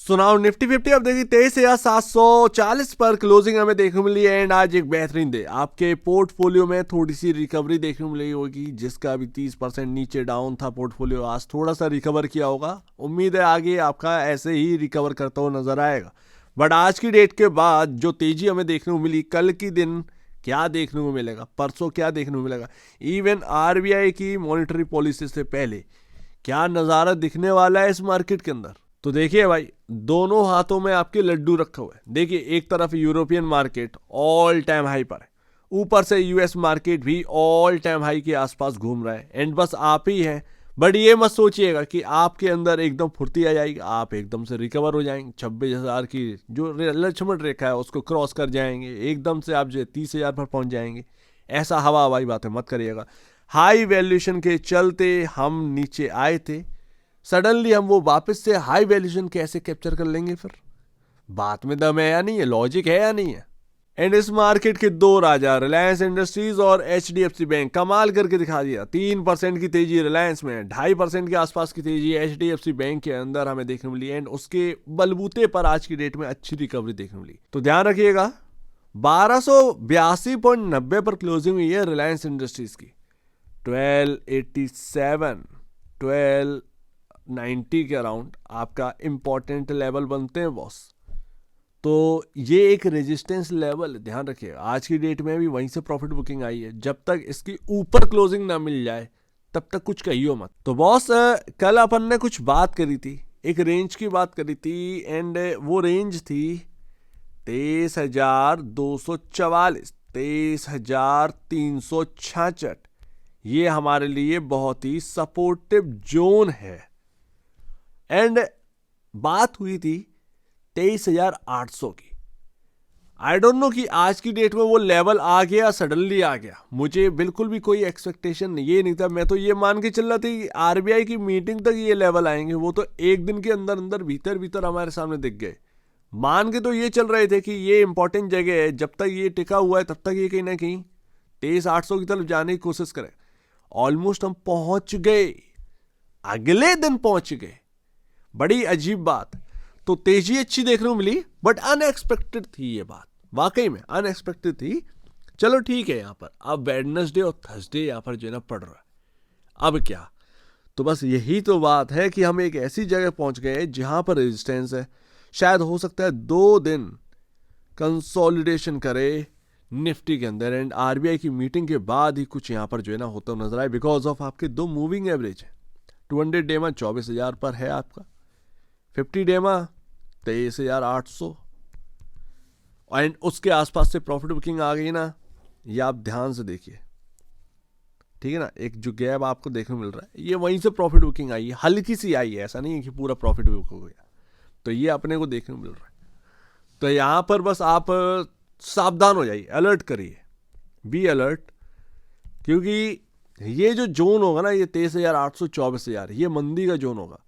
सुनाओ निफ्टी 50 अब देखिए 23,740 पर क्लोजिंग हमें देखने को मिली है। एंड आज एक बेहतरीन डे, आपके पोर्टफोलियो में थोड़ी सी रिकवरी देखने को मिली होगी, जिसका अभी 30% नीचे डाउन था पोर्टफोलियो, आज थोड़ा सा रिकवर किया होगा। उम्मीद है आगे आपका ऐसे ही रिकवर करता हुआ नजर आएगा। बट आज की डेट के बाद जो तेजी हमें देखने को मिली, कल की दिन क्या देखने को मिलेगा, परसों क्या देखने को मिलेगा, इवन आरबीआई की मॉनेटरी पॉलिसी से पहले क्या नज़ारा दिखने वाला है इस मार्केट के अंदर। तो देखिए भाई, दोनों हाथों में आपके लड्डू रखे हुए हैं। देखिए एक तरफ European market all time high पर है, ऊपर से यूएस मार्केट भी ऑल टाइम हाई के आसपास घूम रहा है। एंड बस आप ही हैं। बट ये मत सोचिएगा कि आपके अंदर एकदम फुर्ती आ जाएगी, आप एकदम से रिकवर हो जाएंगे। 26,000 की जो लक्ष्मण रेखा है उसको क्रॉस कर जाएंगे, एकदम से आप जो 30,000 पर पहुंच जाएंगे। ऐसा हवा हवाई बातें मत करिएगा। हाई वैल्यूएशन के चलते हम नीचे आए थे, सडनली हम वो वापस से हाई वैल्यूएशन कैसे कैप्चर कर लेंगे? फिर बात में दम है या नहीं है, लॉजिक है या नहीं है? एंड इस मार्केट के दो राजा रिलायंस इंडस्ट्रीज और एचडीएफसी बैंक कमाल करके दिखा दिया। 3% की तेजी रिलायंस में, 2.5% के आसपास की तेजी एचडीएफसी बैंक के अंदर हमें देखने मिली। एंड उसके बलबूते पर आज की डेट में अच्छी रिकवरी देखने मिली। तो ध्यान रखिएगा, 1282.90 पर क्लोजिंग हुई है रिलायंस इंडस्ट्रीज की। 1287, 1290 के अराउंड आपका इंपॉर्टेंट लेवल बनते हैं बॉस। तो ये एक रेजिस्टेंस लेवल, ध्यान रखिएगा। आज की डेट में भी वहीं से प्रॉफिट बुकिंग आई है। जब तक इसकी ऊपर क्लोजिंग ना मिल जाए तब तक कुछ कहियो मत। तो बॉस कल अपन ने कुछ बात करी थी, एक रेंज की बात करी थी। एंड वो रेंज थी 23,244, 23,366। ये हमारे लिए बहुत ही सपोर्टिव जोन है। एंड बात हुई थी 23,800 की। आई डोंट नो कि आज की डेट में वो लेवल आ गया, सडनली आ गया। मुझे बिल्कुल भी कोई एक्सपेक्टेशन ये नहीं था। मैं तो ये मान के चल रहा था कि आरबीआई की मीटिंग तक ये लेवल आएंगे। वो तो एक दिन के अंदर अंदर भीतर भीतर हमारे सामने दिख गए। मान के तो ये चल रहे थे कि ये इंपॉर्टेंट जगह है, जब तक ये टिका हुआ है तब तक ये कहीं ना कहीं 23,800 की तरफ जाने की कोशिश करें। ऑलमोस्ट हम पहुंच गए, अगले दिन पहुंच गए। बड़ी अजीब बात। तो तेजी अच्छी देखने को मिली, बट अनएक्सपेक्टेड थी ये बात, वाकई में अनएक्सपेक्टेड थी। चलो ठीक है, यहां पर अब वेडनेसडे और थर्सडे यहां पर जो है ना पड़ रहा है। अब क्या? तो बस यही तो बात है कि हम एक ऐसी जगह पहुंच गए जहां पर रेजिस्टेंस है। शायद हो सकता है 2 दिन कंसोलिडेशन करे निफ्टी के अंदर। एंड आरबीआई की मीटिंग के बाद ही कुछ यहां पर जो है ना होता नजर आए, बिकॉज ऑफ आपके 2 मूविंग एवरेज है। 200 डे में 24,000 पर है आपका, 50 डे में 23,800। एंड उसके आसपास से प्रॉफिट बुकिंग आ गई ना, ये आप ध्यान से देखिए, ठीक है ना। एक जो गैप आपको देखने मिल रहा है, ये वहीं से प्रॉफिट बुकिंग आई है, हल्की सी आई है, ऐसा नहीं है कि पूरा प्रॉफिट बुक हो गया। तो ये अपने को देखने मिल रहा है। तो यहां पर बस आप सावधान हो जाइए, अलर्ट करिए, बी अलर्ट। क्योंकि ये जो जोन होगा ना, ये 23,800, 24,000, ये मंदी का जोन होगा।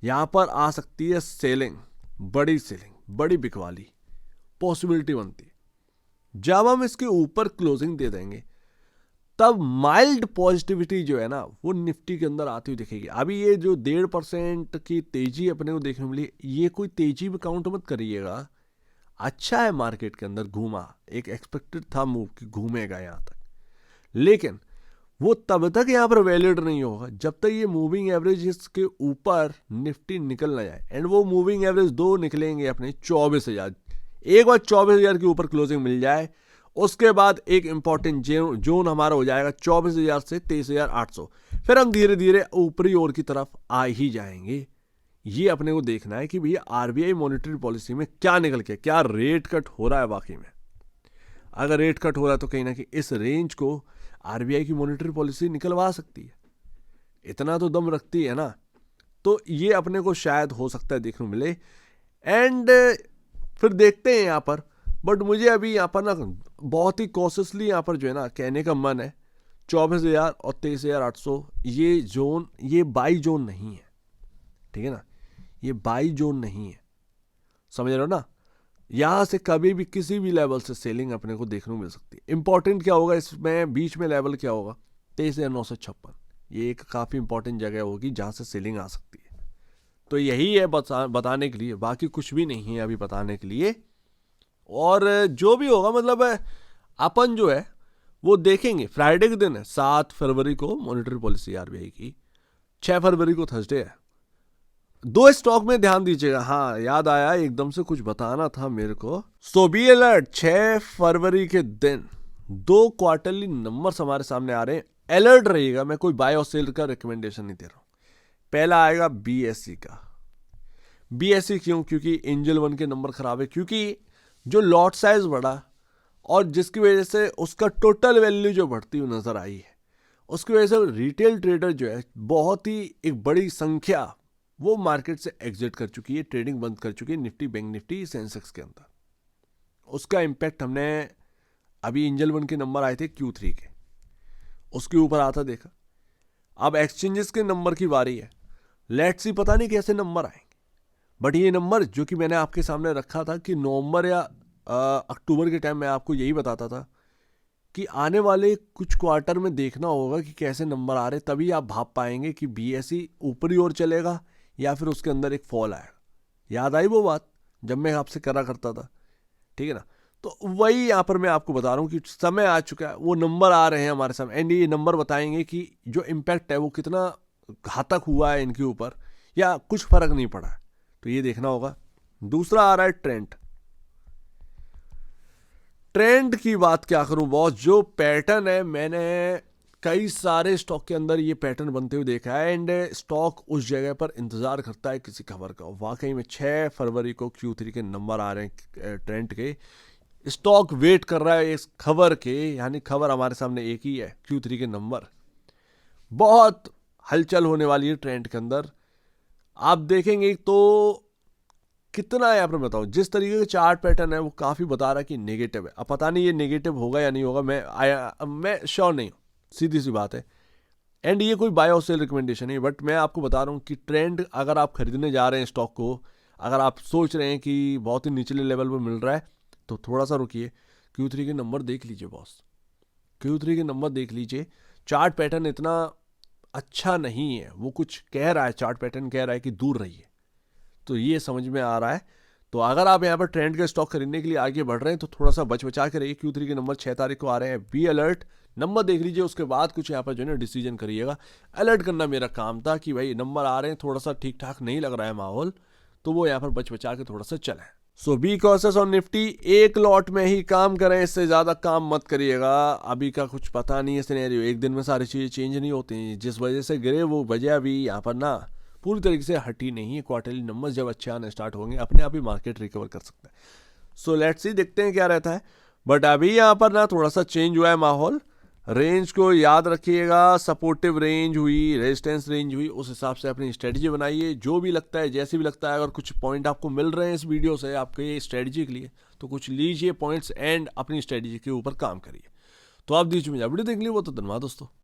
यहां पर आ सकती है सेलिंग, बड़ी बिकवाली पॉसिबिलिटी बनती है। जब हम इसके ऊपर क्लोजिंग दे देंगे तब माइल्ड पॉजिटिविटी जो है ना वो निफ्टी के अंदर आती हुई दिखेगी। अभी ये जो 1.5% की तेजी अपने को देखने मिली, ये कोई तेजी में काउंट मत करिएगा। अच्छा है, मार्केट के अंदर घूमा, एक एक्सपेक्टेड था मूव कि घूमेगा यहां तक, लेकिन वो तब तक यहां पर वैलिड नहीं होगा जब तक ये मूविंग एवरेज के ऊपर निफ्टी निकल ना जाए। एंड वो मूविंग एवरेज 2 निकलेंगे अपने 24,000। एक बार 24,000 के ऊपर क्लोजिंग मिल जाए, उसके बाद एक इंपॉर्टेंट जोन हमारा हो जाएगा 24,000 से 23,800। फिर हम धीरे धीरे ऊपरी ओर की तरफ आ ही जाएंगे। ये अपने को देखना है कि भैया आरबीआई मॉनेटरी पॉलिसी में क्या निकल के, क्या रेट कट हो रहा है वाकई में। अगर रेट कट हो रहा है तो कहीं ना कहीं इस रेंज को आरबीआई की मॉनेटरी पॉलिसी निकलवा सकती है, इतना तो दम रखती है ना। तो ये अपने को शायद हो सकता है देखने को मिले। एंड फिर देखते हैं यहाँ पर। बट मुझे अभी यहाँ पर ना बहुत ही कॉशियसली यहाँ पर जो है ना कहने का मन है 24,000 और 23,800 ये जोन, ये बाई जोन नहीं है, ठीक है ना। ये बाई जोन नहीं है, समझ रहे हो ना। यहां से कभी भी किसी भी लेवल से सेलिंग अपने को देखने को मिल सकती है। इंपॉर्टेंट क्या होगा इसमें, बीच में लेवल क्या होगा, 23,956। ये एक काफी इंपॉर्टेंट जगह होगी जहां से सेलिंग आ सकती है। तो यही है बताने के लिए, बाकी कुछ भी नहीं है अभी बताने के लिए। और जो भी होगा मतलब अपन जो है वो देखेंगे। फ्राइडे के दिन है 7 फरवरी को मॉनेटरी पॉलिसी आरबीआई की, 6 फरवरी को थर्सडे है। 2 स्टॉक में ध्यान दीजिएगा। हाँ याद आया, एकदम से कुछ बताना था मेरे को। सो बी अलर्ट, 6 फरवरी के दिन 2 क्वार्टरली नंबर्स हमारे सामने आ रहे हैं। अलर्ट रहिएगा, मैं कोई बाय और सेल का रिकमेंडेशन नहीं दे रहा हूं। पहला आएगा बीएससी का। बीएससी क्यों? क्योंकि एंजल वन के नंबर खराब है, क्योंकि जो लॉट साइज बढ़ा और जिसकी वजह से उसका टोटल वैल्यू जो बढ़ती हुई नजर आई है, उसकी वजह से रिटेल ट्रेडर जो है बहुत ही एक बड़ी संख्या वो मार्केट से एग्जिट कर चुकी है, ट्रेडिंग बंद कर चुकी है निफ्टी, बैंक निफ्टी, सेंसेक्स के अंदर। उसका इम्पैक्ट हमने अभी एंजल वन के नंबर आए थे Q3 के, उसके ऊपर आता देखा। अब एक्सचेंजेस के नंबर की बारी है। लेट्स सी, पता नहीं कैसे नंबर आएंगे, बट ये नंबर जो कि मैंने आपके सामने रखा था कि नवंबर या अक्टूबर के टाइम में आपको यही बताता था कि आने वाले कुछ क्वार्टर में देखना होगा कि कैसे नंबर आ रहे, तभी आप भाप पाएंगे कि बीएसई ऊपरी ओर चलेगा या फिर उसके अंदर एक फॉल आएगा। याद आई वो बात जब मैं आपसे करा करता था, ठीक है ना? तो वही यहाँ पर मैं आपको बता रहा हूँ कि समय आ चुका है, वो नंबर आ रहे हैं हमारे सामने, एंड ये नंबर बताएंगे कि जो इम्पैक्ट है वो कितना घातक हुआ है इनके ऊपर या कुछ फर्क नहीं पड़ा है, तो ये देखना होगा। दूसरा आ रहा है ट्रेंड। ट्रेंड की बात क्या करूं बॉस, जो पैटर्न है मैंने कई सारे स्टॉक के अंदर ये पैटर्न बनते हुए देखा है, एंड स्टॉक उस जगह पर इंतजार करता है किसी खबर का। वाकई में 6 फरवरी को Q3 के नंबर आ रहे हैं ट्रेंड के, स्टॉक वेट कर रहा है इस खबर के, यानी खबर हमारे सामने एक ही है, Q3 के नंबर। बहुत हलचल होने वाली है ट्रेंड के अंदर। आप देखेंगे तो कितना यहाँ पर बताओ, जिस तरीके का चार्ट पैटर्न है वो काफ़ी बता रहा है कि नेगेटिव है। अब पता नहीं ये नेगेटिव होगा या नहीं होगा, मैं श्योर नहीं हूँ, सीधी सी बात है। एंड ये कोई बाय और सेल रिकमेंडेशन नहीं, बट मैं आपको बता रहा हूँ कि ट्रेंड अगर आप खरीदने जा रहे हैं स्टॉक को, अगर आप सोच रहे हैं कि बहुत ही निचले लेवल पर मिल रहा है, तो थोड़ा सा रुकिए, Q3 के नंबर देख लीजिए बॉस, Q3 के नंबर देख लीजिए। चार्ट पैटर्न इतना अच्छा नहीं है, वो कुछ कह रहा है, चार्ट पैटर्न कह रहा है कि दूर रहिए, तो ये समझ में आ रहा है। तो अगर आप यहाँ पर ट्रेंड के स्टॉक खरीदने के लिए आगे बढ़ रहे हैं तो थोड़ा सा बचा के रहिए। Q3 के नंबर 6 तारीख को आ रहे हैं, बी अलर्ट, नंबर देख लीजिए, उसके बाद कुछ यहाँ पर जो है ना डिसीजन करिएगा। अलर्ट करना मेरा काम था कि भाई नंबर आ रहे हैं, थोड़ा सा ठीक ठाक नहीं लग रहा है माहौल, तो वो यहाँ पर बचा के थोड़ा सा चलें। सो बी कॉशियस ऑन निफ्टी, एक लॉट में ही काम करें, इससे ज़्यादा काम मत करिएगा। अभी का कुछ पता नहीं है सिनेरियो, एक दिन में सारी चीज़ें चेंज नहीं होती। जिस वजह से गिरे वो वजह अभी यहाँ पर ना पूरी तरीके से हटी नहीं है। क्वार्टरली नंबर्स जब अच्छे आने स्टार्ट होंगे अपने आप ही मार्केट रिकवर कर सकता है। सो लेट्स सी, देखते हैं क्या रहता है। बट अभी यहाँ पर ना थोड़ा सा चेंज हुआ है माहौल। रेंज को याद रखिएगा, सपोर्टिव रेंज हुई, रेजिस्टेंस रेंज हुई, उस हिसाब से अपनी स्ट्रेटजी बनाइए। जो भी लगता है, जैसे भी लगता है, अगर कुछ पॉइंट आपको मिल रहे हैं इस वीडियो से आपके स्ट्रेटजी के लिए, तो कुछ लीजिए पॉइंट्स एंड अपनी स्ट्रेटजी के ऊपर काम करिए। तो आप दीजिए मुझे वीडियो देख लीजिए, वो तो धन्यवाद दोस्तों।